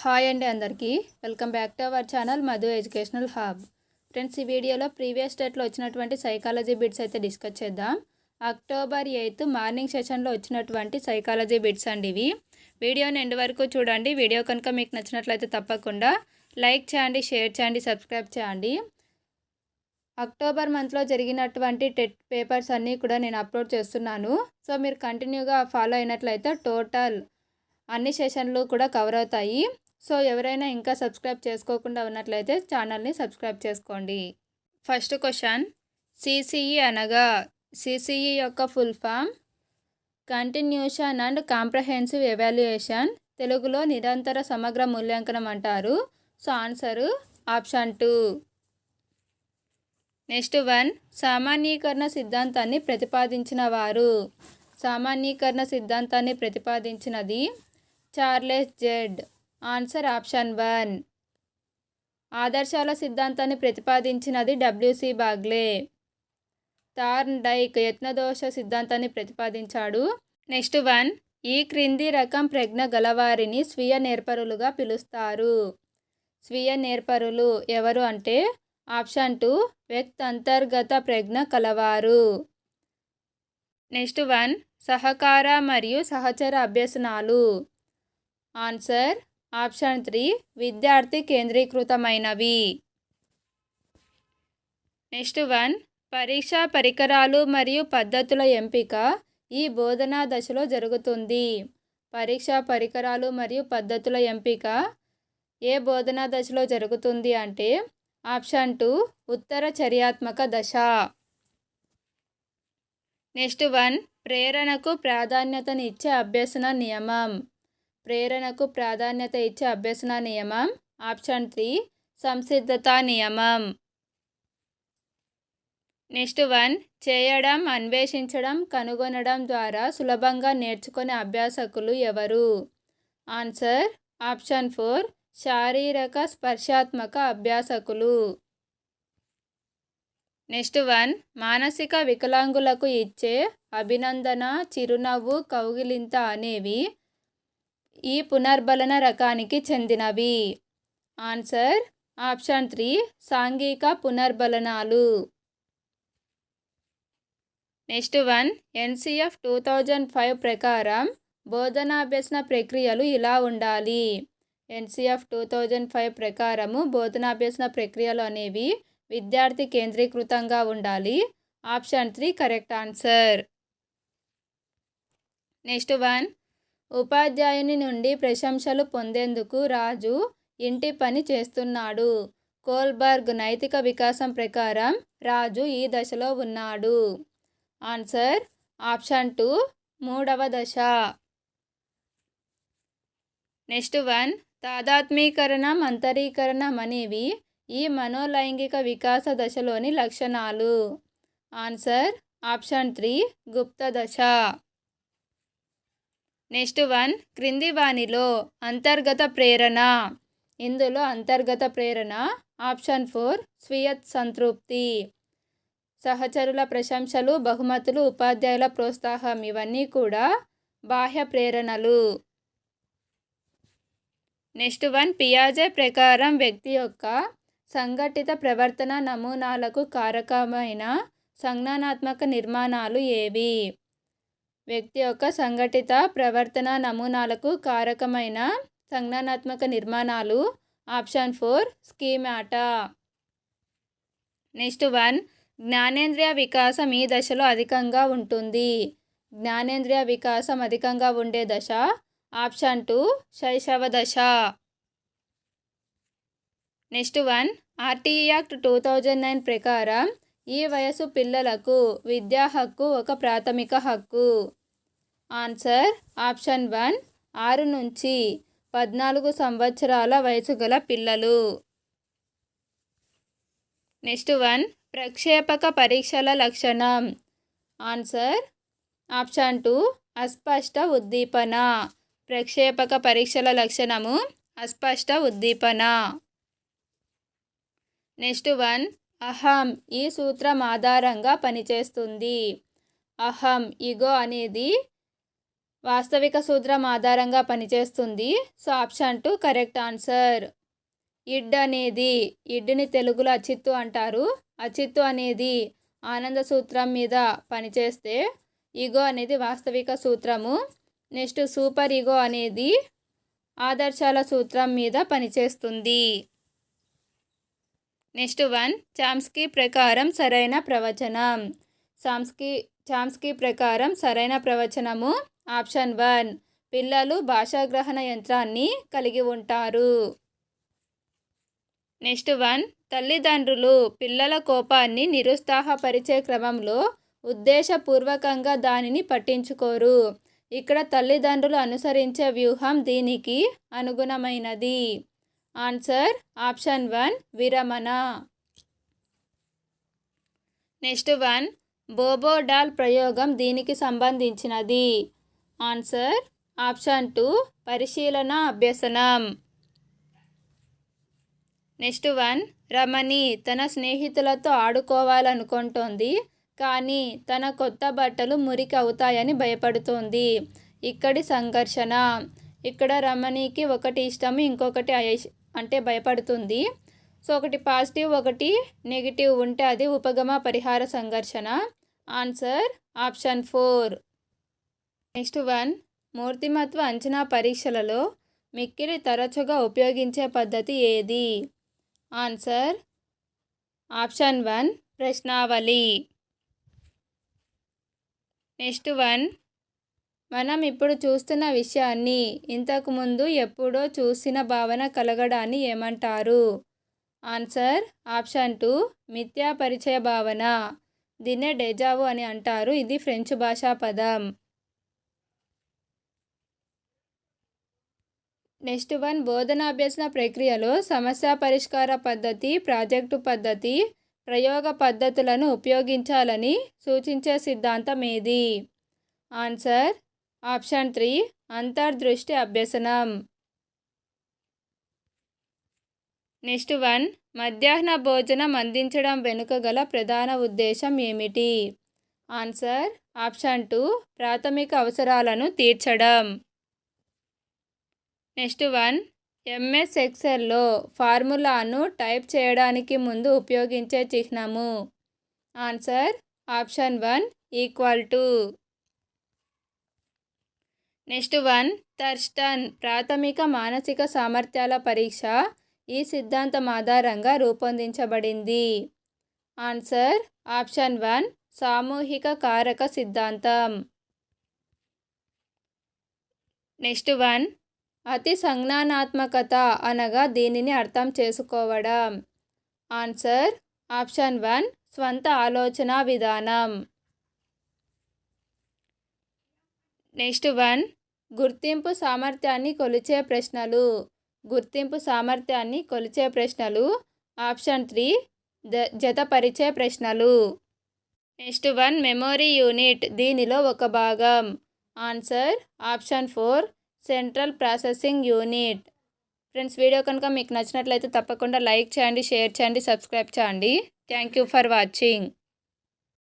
Hi అండి అందరికీ welcome back to our channel Madhu educational hub. Friends, ఈ వీడియోలో ప్రీవియస్ డేట్లో వచ్చినటువంటి సైకాలజీ బిట్స్ అయితే డిస్కస్ చేద్దాం. అక్టోబర్ 8 మార్నింగ్ సెషన్లో వచ్చినటువంటి సైకాలజీ బిట్స్ అండి ఇవి. వీడియోని ఎండ్ వరకు చూడండి. వీడియో కనుక మీకు నచ్చినట్లయితే తప్పకుండా లైక్ చేయండి, షేర్ చేయండి, సబ్స్క్రైబ్ చేయండి. అక్టోబర్ మంత్లో జరిగినటువంటి టెట్ పేపర్స్ అన్నీ కూడా నేను అప్లోడ్ చేస్తున్నాను. సో మీరు కంటిన్యూగా ఫాలో అయినట్లయితే టోటల్ అన్ని సెషన్లు కూడా కవర్ అవుతాయి. సో ఎవరైనా ఇంకా సబ్స్క్రైబ్ చేసుకోకుండా ఉన్నట్లయితే ఛానల్ని సబ్స్క్రైబ్ చేసుకోండి. ఫస్ట్ క్వశ్చన్, సిసిఈ అనగా సిసిఈ యొక్క full form continuation and comprehensive evaluation, తెలుగులో నిరంతర సమగ్ర మూల్యాంకనం అంటారు. So answer option 2. Next one, సామాన్యీకరణ సిద్ధాంతాన్ని ప్రతిపాదించిన వారు. సామాన్యీకరణ సిద్ధాంతాన్ని ప్రతిపాదించినది చార్లెస్ జెడ్. Answer option 1. ఆదర్శాల సిద్ధాంతాన్ని ప్రతిపాదించినది డబ్ల్యూసి బాగ్లే. థార్న్ డైక్ యత్నదోష సిద్ధాంతాన్ని ప్రతిపాదించాడు. నెక్స్ట్ వన్, ఈ క్రింది రకం ప్రజ్ఞ గలవారిని స్వీయ నేర్పరులుగా పిలుస్తారు. స్వీయ నేర్పరులు ఎవరు అంటే ఆప్షన్ 2, వ్యక్తంతర్గత ప్రజ్ఞ కలవారు. నెక్స్ట్ వన్, సహకార మరియు సహచర అభ్యసనాలు. ఆన్సర్ ఆప్షన్ 3, విద్యార్థి కేంద్రీకృతమైనవి. నెక్స్ట్ వన్, పరీక్షా పరికరాలు మరియు పద్ధతుల ఎంపిక ఈ బోధనా దశలో జరుగుతుంది. పరీక్షా పరికరాలు మరియు పద్ధతుల ఎంపిక ఏ బోధనా దశలో జరుగుతుంది అంటే ఆప్షన్ 2, ఉత్తర చర్యాత్మక దశ. నెక్స్ట్ వన్, ప్రేరణకు ప్రాధాన్యతనిచ్చే అభ్యసన నియమం. ప్రేరణకు ప్రాధాన్యత ఇచ్చే అభ్యసన నియమం ఆప్షన్ 3, సంసిద్ధతా నియమం. నెక్స్ట్ వన్, చేయడం, అన్వేషించడం, కనుగొనడం ద్వారా సులభంగా నేర్చుకునే అభ్యాసకులు ఎవరు. ఆన్సర్ ఆప్షన్ 4, శారీరక స్పర్శాత్మక అభ్యాసకులు. నెక్స్ట్ వన్, మానసిక వికలాంగులకు ఇచ్చే అభినందన, చిరునవ్వు, కౌగిలింత అనేవి ఈ పునర్బలన రకానికి చెందినవి. ఆన్సర్ ఆప్షన్ 3, సాంఘిక పునర్బలనాలు. నెక్స్ట్ వన్, ఎన్సిఎఫ్ 2005 ప్రకారం బోధనాభ్యసన ప్రక్రియలు ఇలా ఉండాలి. ఎన్సిఎఫ్ 2005 ప్రకారము బోధనాభ్యసన ప్రక్రియలు అనేవి విద్యార్థి కేంద్రీకృతంగా ఉండాలి. Option 3 correct answer. Next one, ఉపాధ్యాయుని నుండి ప్రశంసలు పొందేందుకు రాజు ఇంటి పని చేస్తున్నాడు. కోల్బర్గ్ నైతిక వికాసం ప్రకారం రాజు ఈ దశలో ఉన్నాడు. ఆన్సర్ ఆప్షన్ 2, 3వ దశ. నెక్స్ట్ వన్, తాదాత్మీకరణం, అంతరీకరణం అనేవి ఈ మనోలైంగిక వికాస దశలోని లక్షణాలు. ఆన్సర్ ఆప్షన్ 3, గుప్త దశ. నెక్స్ట్ వన్, క్రింది వానిలో అంతర్గత ప్రేరణ. ఇందులో అంతర్గత ప్రేరణ ఆప్షన్ 4, స్వీయ సంతృప్తి. సహచరుల ప్రశంసలు, బహుమతులు, ఉపాధ్యాయుల ప్రోత్సాహం ఇవన్నీ కూడా బాహ్య ప్రేరణలు. నెక్స్ట్ వన్, పియాజే ప్రకారం వ్యక్తి యొక్క సంఘటిత ప్రవర్తన నమూనాలకు కారకమైన సంజ్ఞానాత్మక నిర్మాణాలు ఏవి. వ్యక్తి యొక్క సంఘటిత ప్రవర్తన నమూనాలకు కారకమైన సంజ్ఞానాత్మక నిర్మాణాలు ఆప్షన్ 4, స్కీమాటా. నెక్స్ట్ వన్, జ్ఞానేంద్రియ వికాసం ఈ దశలో అధికంగా ఉంటుంది. జ్ఞానేంద్రియ వికాసం అధికంగా ఉండే దశ ఆప్షన్ 2, శైశవ దశ. నెక్స్ట్ వన్, ఆర్టీఈ యాక్ట్ 2009 ప్రకారం ఈ వయసు పిల్లలకు విద్యా హక్కు ఒక ప్రాథమిక హక్కు. ఆన్సర్ ఆప్షన్ 1, 6 నుంచి 14 సంవత్సరాల వయసు గల పిల్లలు. నెక్స్ట్ వన్, ప్రక్షేపక పరీక్షల లక్షణం. ఆన్సర్ ఆప్షన్ 2, అస్పష్ట ఉద్దీపన. ప్రక్షేపక పరీక్షల లక్షణము అస్పష్ట ఉద్దీపన. నెక్స్ట్ వన్, అహం ఈ సూత్రం ఆధారంగా పనిచేస్తుంది. అహం, ఇగో అనేది వాస్తవిక సూత్రం ఆధారంగా పనిచేస్తుంది. So option 2 correct answer. Id అనేది, ఇడ్ని తెలుగులో అచిత్తు అంటారు. అచిత్తు అనేది ఆనంద సూత్రం మీద పనిచేస్తే ఈగో అనేది వాస్తవిక సూత్రము. నెక్స్ట్ సూపర్ ఈగో అనేది ఆదర్శాల సూత్రం మీద పనిచేస్తుంది. నెక్స్ట్ 1 చామ్స్కీ ప్రకారం సరైన ప్రవచనం. చామ్స్కీ ప్రకారం సరైన ప్రవచనము ఆప్షన్ 1 పిల్లలు భాషాగ్రహణ యంత్రాన్ని కలిగి ఉంటారు. నెక్స్ట్ 1 తల్లిదండ్రులు పిల్లల కోపాన్ని నిరుత్సాహపరిచే క్రమంలో ఉద్దేశపూర్వకంగా దానిని పట్టించుకోరు. ఇక్కడ తల్లిదండ్రులు అనుసరించే వ్యూహం దీనికి అనుగుణమైనది. ఆన్సర్ ఆప్షన్ 1 విరమణ. నెక్స్ట్ 1 బోబో డాల్ ప్రయోగం దీనికి సంబంధించినది. ఆన్సర్ ఆప్షన్ 2 పరిశీలన అభ్యసనం. నెక్స్ట్ 1 రమణి తన స్నేహితులతో ఆడుకోవాలనుకుంటోంది, కానీ తన కొత్త బట్టలు మురికి అవుతాయని భయపడుతోంది. ఇక్కడి సంఘర్షణ. ఇక్కడ రమణికి ఒకటి ఇష్టము, ఇంకొకటి అంటే భయపడుతుంది. సో ఒకటి పాజిటివ్ ఒకటి నెగిటివ్ ఉంటే అది ఉపగమ పరిహార సంఘర్షణ. Answer option 4. నెక్స్ట్ 1 మూర్తిమత్వ అంచనా పరీక్షలలో మిక్కిలి తరచుగా ఉపయోగించే పద్ధతి ఏది? Answer option 1 ప్రశ్నావళి. నెక్స్ట్ 1 మనం ఇప్పుడు చూస్తున్న విషయాన్ని ఇంతకుముందు ఎప్పుడో చూసిన భావన కలగడాన్ని ఏమంటారు? ఆన్సర్ ఆప్షన్ 2 మిథ్యా పరిచయ భావన. దీన్నే డెజావు అని అంటారు. ఇది ఫ్రెంచ్ భాషా పదం. నెక్స్ట్ 1 బోధనాభ్యసన ప్రక్రియలో సమస్య పరిష్కార పద్ధతి, ప్రాజెక్టు పద్ధతి, ప్రయోగ పద్ధతులను ఉపయోగించాలని సూచించే సిద్ధాంతం ఏది? ఆన్సర్ ఆప్షన్ 3 అంతర్దృష్టి అభ్యసనం. నెక్స్ట్ 1 మధ్యాహ్న భోజనం అందించడం వెనుక గల ప్రధాన ఉద్దేశం ఏమిటి? ఆన్సర్ ఆప్షన్ 2 ప్రాథమిక అవసరాలను తీర్చడం. నెక్స్ట్ 1 ఎంఎస్ ఎక్సెల్లో ఫార్ములాను టైప్ చేయడానికి ముందు ఉపయోగించే చిహ్నము. Answer option 1 equal to. Next 1 Thurstone ప్రాథమిక మానసిక సామర్థ్యాల పరీక్ష ఈ సిద్ధాంతం ఆధారంగా రూపొందించబడింది. ఆన్సర్ ఆప్షన్ 1 సామూహిక కారక సిద్ధాంతం. నెక్స్ట్ 1 అతి సంజ్ఞానాత్మకత అనగా దీనిని అర్థం చేసుకోవడం. ఆన్సర్ ఆప్షన్ 1 స్వంత ఆలోచన విధానం. నెక్స్ట్ 1 గుర్తింపు సామర్థ్యాన్ని కొలిచే ప్రశ్నలు. గుర్తింపు సామర్థ్యాన్ని కొలిచే ప్రశ్నలు ఆప్షన్ 3 జతపరిచే ప్రశ్నలు. నెక్స్ట్ 1 మెమొరీ యూనిట్ దీనిలో ఒక భాగం. Answer option 4 central processing unit. Friends, video కనుక మీకు నచ్చినట్లయితే తప్పకుండా లైక్ చేయండి, షేర్ చేయండి, సబ్స్క్రైబ్ చేయండి. Thank you for watching.